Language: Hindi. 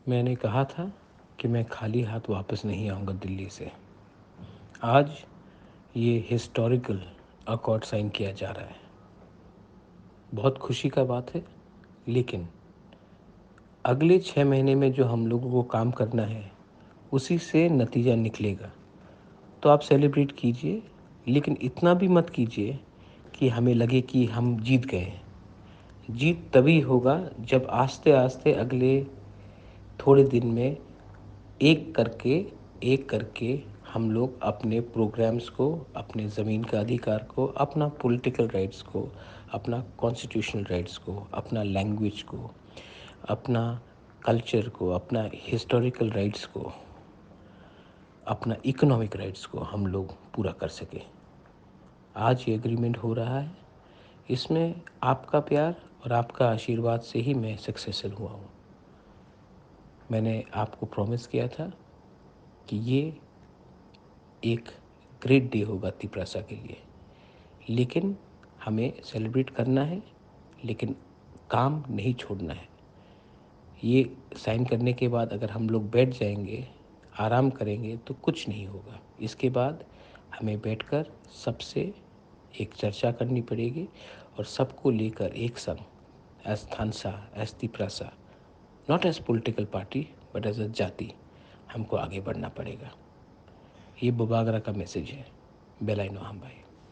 मैंने कहा था कि मैं खाली हाथ वापस नहीं आऊँगा दिल्ली से। आज ये हिस्टोरिकल अकॉर्ड साइन किया जा रहा है। बहुत खुशी का बात है, लेकिन अगले 6 महीने में जो हम लोगों को काम करना है, उसी से नतीजा निकलेगा। तो आप सेलिब्रेट कीजिए, लेकिन इतना भी मत कीजिए कि हमें लगे कि हम जीत गए हैं। जीत तभी होगा जब आस्ते-आस्ते अगले थोड़े दिन में एक करके हम लोग अपने प्रोग्राम्स को, अपने ज़मीन का अधिकार को, अपना पॉलिटिकल राइट्स को, अपना कॉन्स्टिट्यूशनल राइट्स को, अपना लैंग्वेज को, अपना कल्चर को, अपना हिस्टोरिकल राइट्स को, अपना इकोनॉमिक राइट्स को हम लोग पूरा कर सकें। आज ये एग्रीमेंट हो रहा है, इसमें आपका प्यार और आपका आशीर्वाद से ही मैं सक्सेसफुल हुआ हूँ। मैंने आपको प्रॉमिस किया था कि ये एक ग्रेट डे होगा तिपरासा के लिए, लेकिन हमें सेलिब्रेट करना है, लेकिन काम नहीं छोड़ना है। ये साइन करने के बाद अगर हम लोग बैठ जाएंगे, आराम करेंगे, तो कुछ नहीं होगा। इसके बाद हमें बैठकर सबसे एक चर्चा करनी पड़ेगी और सबको लेकर एक संग as Thansa, as Tiprasa, not as political party but as a जाति, हमको आगे बढ़ना पड़ेगा। ये बुबागरा का मैसेज है। बेलाइनो हम भाई।